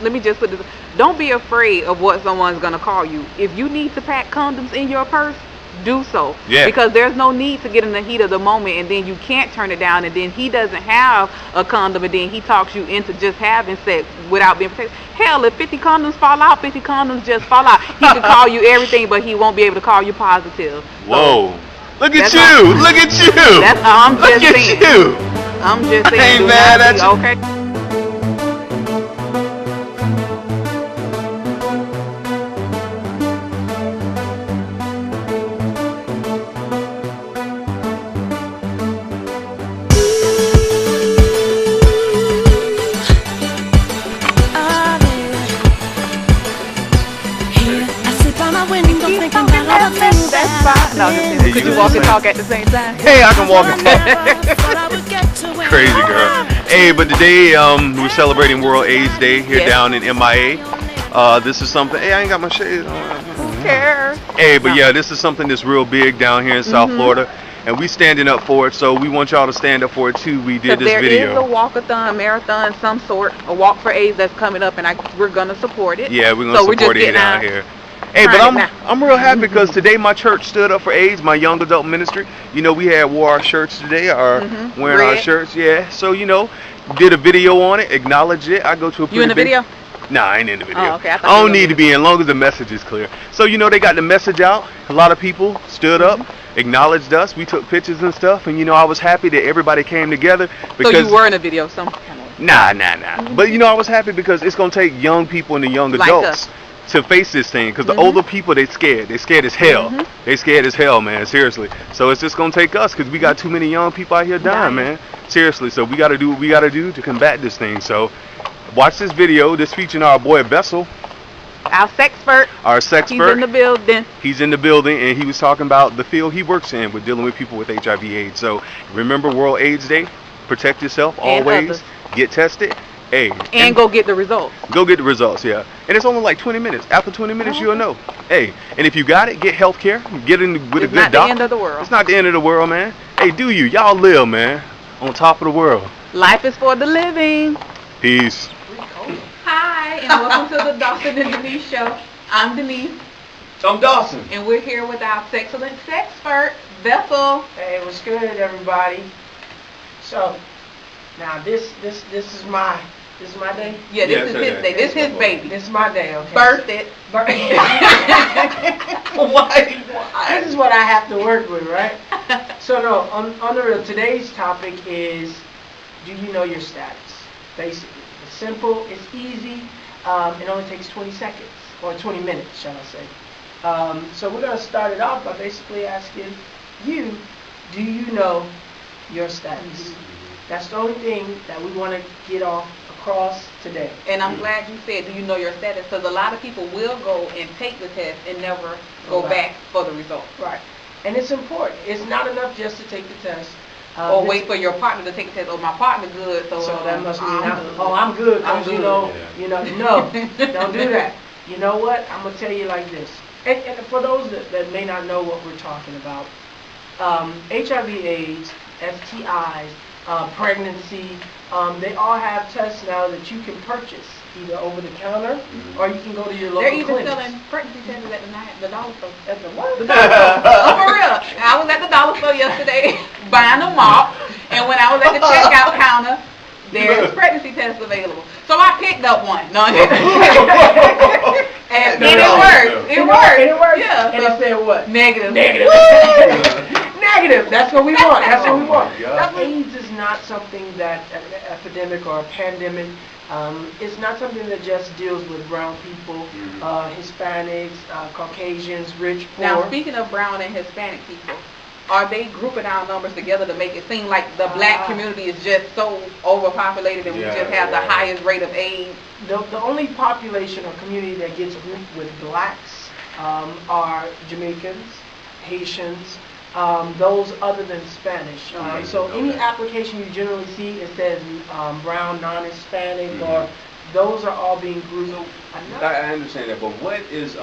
Let me just put this. Don't be afraid of what someone's gonna call you. If you need to pack condoms in your purse, do so. Yeah. Because there's no need to get in the heat of the moment and then you can't turn it down and then he doesn't have a condom and then he talks you into just having sex without being protected. Hell, if 50 condoms fall out, 50 condoms just fall out. He can call you everything, but he won't be able to call you positive. Whoa. Look at That's you. Look at you. That's all I'm just saying. Look at you. I'm just saying. I ain't do mad not at be- you. Okay. No, could you walk and talk at the same time? Hey, I can walk and talk. Crazy girl. Hey, but today we're celebrating World AIDS Day here down in MIA. This is something. Hey, I ain't got my shades on. Who cares? Hey, but yeah, this is something that's real big down here in South Florida, and we standing up for it. So we want y'all to stand up for it too. We did this video. There is a walkathon, marathon, some sort, a walk for AIDS that's coming up, and we're gonna support it. Yeah, we're gonna support it out here. Hey, but I'm real happy because today my church stood up for AIDS, my young adult ministry. You know, we wore our shirts today, wearing our shirts, yeah. So, you know, did a video on it, acknowledged it. I go to a pretty You in the video? Nah, I ain't in the video. Oh, okay. I don't need to be in, long as the message is clear. So, you know, they got the message out. A lot of people stood up, acknowledged us. We took pictures and stuff, and, you know, I was happy that everybody came together. Because, so you were in a video some kind of way? Nah. But, you know, I was happy because it's going to take young people and the young adults to face this thing, because the older people, they scared as hell. They scared as hell, man, seriously. So it's just gonna take us, because we got too many young people out here dying, man, seriously. So we got to do what we got to do to combat this thing. So watch this video. This featuring our boy Vessel, our sexpert. He's in the building. He's in the building, and he was talking about the field he works in with dealing with people with HIV/AIDS. So remember World AIDS Day. Protect yourself always. Get tested. Hey, and go get the results. Go get the results, yeah. And it's only like 20 minutes. After 20 minutes, you'll know. Hey, and if you got it, get health care. Get in with a good doctor. It's not the end of the world. It's not the end of the world, man. Hey, do you? Y'all live, man. On top of the world. Life is for the living. Peace. Hi, and welcome to the Dawson and Denise show. I'm Denise. I'm Dawson. And we're here with our excellent sexpert, Vessel. Hey, what's good, everybody? So, now this is my day. Yeah, this is his day. This is his baby. This is my day. Okay. Birthed it. Why? This is what I have to work with, right? So no, on the real, today's topic is, do you know your status? Basically, it's simple. It's easy. It only takes 20 seconds or 20 minutes, shall I say? So we're gonna start it off by basically asking you, do you know your status? That's the only thing that we want to get across today. And I'm glad you said, do you know your status? Because a lot of people will go and take the test and never go back for the results. Right. And it's important. It's not enough just to take the test. Or wait for your partner to take the test. Oh, my partner good, so that must mean I'm good. I'm good. No, don't do that. You know what? I'm gonna tell you like this. And for those that may not know what we're talking about, HIV/AIDS, STIs, pregnancy, they all have tests now that you can purchase either over the counter or you can go to your local clinic. They're even selling pregnancy tests at the dollar store. At the what? The dollar store. Oh, for real. I was at the dollar store yesterday buying a mop, and when I was at the checkout counter, there's pregnancy tests available. So I picked up one. No, and it worked. It worked. Yeah. And it said what? Negative. Negative. That's what we want. That's what we want. AIDS is not something that an epidemic or a pandemic. It's not something that just deals with brown people, Hispanics, Caucasians, rich, poor. Now, speaking of brown and Hispanic people, are they grouping our numbers together to make it seem like the black community is just so overpopulated and we just have the highest rate of AIDS? The only population or community that gets grouped with blacks are Jamaicans, Haitians, those other than Spanish. So any application you generally see, it says brown, non-Hispanic, or those are all being grouped. I understand that, but what is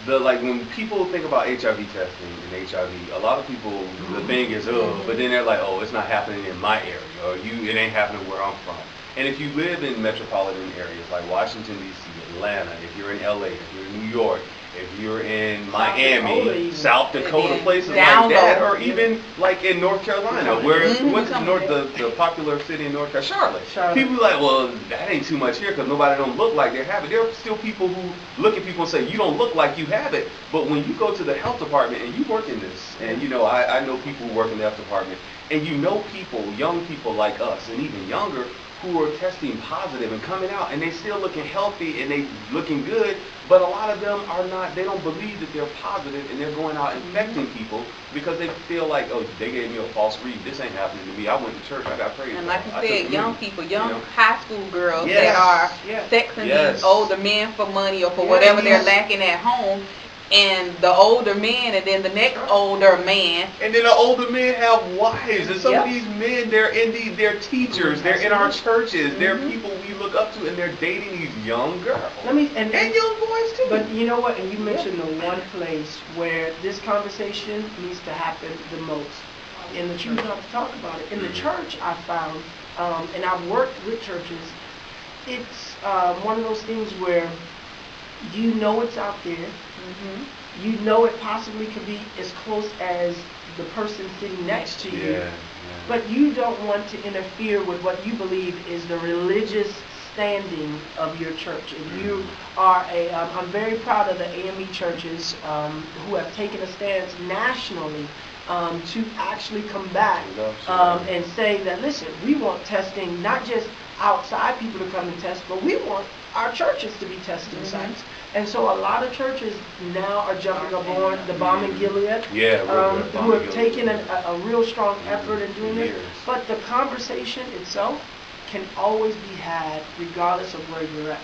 like when people think about HIV testing and HIV, a lot of people, the thing is, but then they're like, oh, it's not happening in my area, or it ain't happening where I'm from. And if you live in metropolitan areas like Washington, D.C., Atlanta, if you're in L.A., if you're in New York, if you're in Miami, South Dakota, places like that, or even like in North Carolina, where what's the popular city in North Carolina, Charlotte. People be like, well, that ain't too much here because nobody don't look like they have it. There are still people who look at people and say, you don't look like you have it. But when you go to the health department and you work in this, and you know, I know people who work in the health department, and you know people, young people like us, and even younger, who are testing positive and coming out, and they still looking healthy and they looking good, but a lot of them are not. They don't believe that they're positive, and they're going out infecting people because they feel like, oh, they gave me a false read. This ain't happening to me. I went to church. I got prayed. And like you said, young people, young you know? high school girls that are sexing these older men for money or for whatever they're lacking at home. And the older man, and then the next older man. And then the older men have wives. And some of these men, they're teachers. They're in our churches. They're people we look up to, and they're dating these young girls. And young boys too. But you know what? And you mentioned the one place where this conversation needs to happen the most. In the church. You don't have to talk about it. In the church, I found, and I've worked with churches, it's one of those things where you know it's out there. You know it possibly could be as close as the person sitting next to you, but you don't want to interfere with what you believe is the religious standing of your church. And you are I'm very proud of the AME churches who have taken a stance nationally to actually come back and say that, listen, we want testing, not just outside people to come and test, but we want our churches to be testing sites. And so a lot of churches now are jumping aboard the Balm in Gilead, who have taken a real strong effort in doing this. But the conversation itself can always be had regardless of where you're at.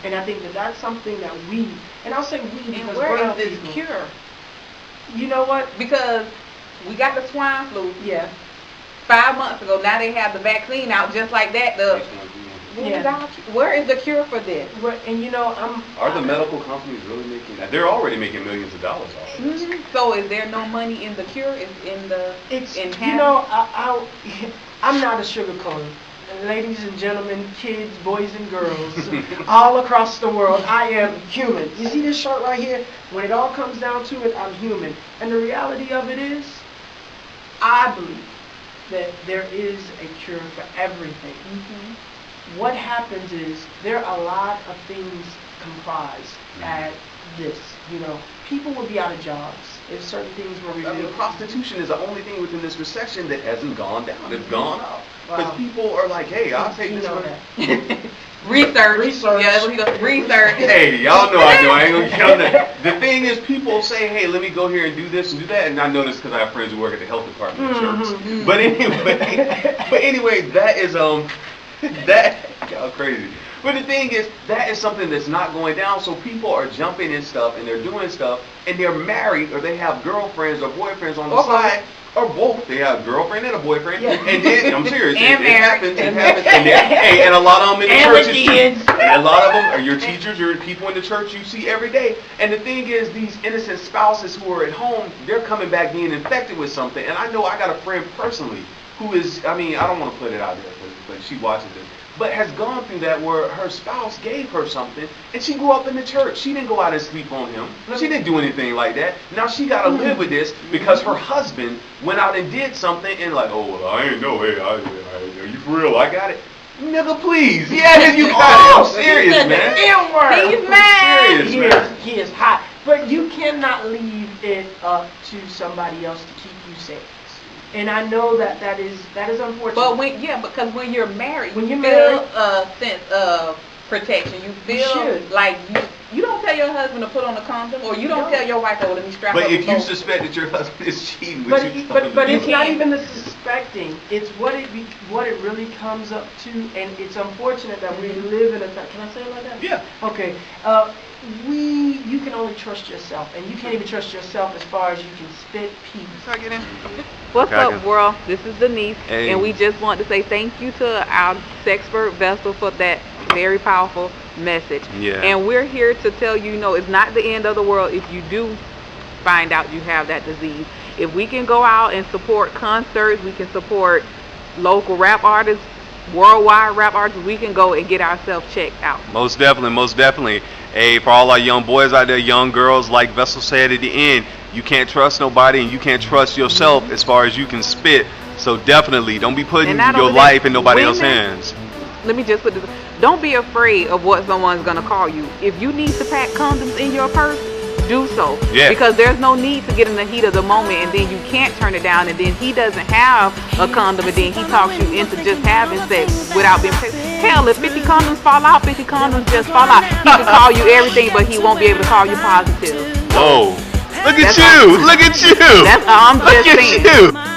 And I think that that's something that we, and I'll say we because and where is this cure? You know what? Because we got the swine flu. 5 months ago. Now they have the vaccine out just like that. Where is the cure for this? And you know, are the medical companies really making that? They're already making millions of dollars off of this. So is there no money in the cure? You know, I'm not a sugarcoater. Ladies and gentlemen, kids, boys and girls, all across the world, I am human. You see this shirt right here? When it all comes down to it, I'm human. And the reality of it is, I believe that there is a cure for everything. What happens is there are a lot of things comprised at this. You know, people would be out of jobs if certain things were revealed. I mean, prostitution is the only thing within this recession that hasn't gone down. It's gone up. Because people are like, hey, I'll take this one. Research. Yeah, research. Hey, y'all know I do. I ain't gonna count that. The thing is, people say, hey, let me go here and do this and do that. And I know this because I have friends who work at the health department of church. But anyway, that is that y'all crazy. But the thing is, that is something that's not going down. So people are jumping in stuff and they're doing stuff and they're married or they have girlfriends or boyfriends on the side. Or both. They have a girlfriend and a boyfriend. And then, I'm serious, it happens. And a lot of them in the churches too. And a lot of them are your teachers or people in the church you see every day. And the thing is, these innocent spouses who are at home, they're coming back being infected with something. And I know I got a friend personally who is, I mean, I don't want to put it out there, but she watches this. But has gone through that where her spouse gave her something and she grew up in the church. She didn't go out and sleep on him. She didn't do anything like that. Now she got to live with this because her husband went out and did something and like, oh, well, I ain't know. Hey, are you for real? I got it. Nigga, please. Yeah, you got it. I'm serious, man. He's mad. He is hot. But you cannot leave it up to somebody else to keep you safe. And I know that is unfortunate. But because when you're married, you feel a sense of protection. You feel like you don't tell your husband to put on a condom, or you don't tell your wife, oh, let me strap up. But if you suspect that your husband is cheating with you, but it's not even the suspecting. It's what it really comes up to, and it's unfortunate that we live in a time. Can I say it like that? Yeah. Okay. You can only trust yourself, and you can't even trust yourself as far as you can spit pee. What's up, world? This is Denise, and we just want to say thank you to our Sexpert Vessel for that very powerful message. And we're here to tell you, it's not the end of the world if you do find out you have that disease. If we can go out and support concerts, we can support local rap artists, worldwide rap artists, we can go and get ourselves checked out. Most definitely, most definitely. Hey, for all our young boys out there, young girls, like Vessel said at the end, you can't trust nobody and you can't trust yourself as far as you can spit. So definitely, don't be putting your life in nobody else's hands. Let me just put this. Don't be afraid of what someone's going to call you. If you need to pack condoms in your purse, do so. Yeah. Because there's no need to get in the heat of the moment and then you can't turn it down and then he doesn't have a condom and then he talks you into just having sex without being protected. Hell, if 50 condoms fall out, 50 condoms just fall out. He can call you everything, but he won't be able to call you positive. Whoa. Look at you. Look at you. That's all I'm just saying. Look at you.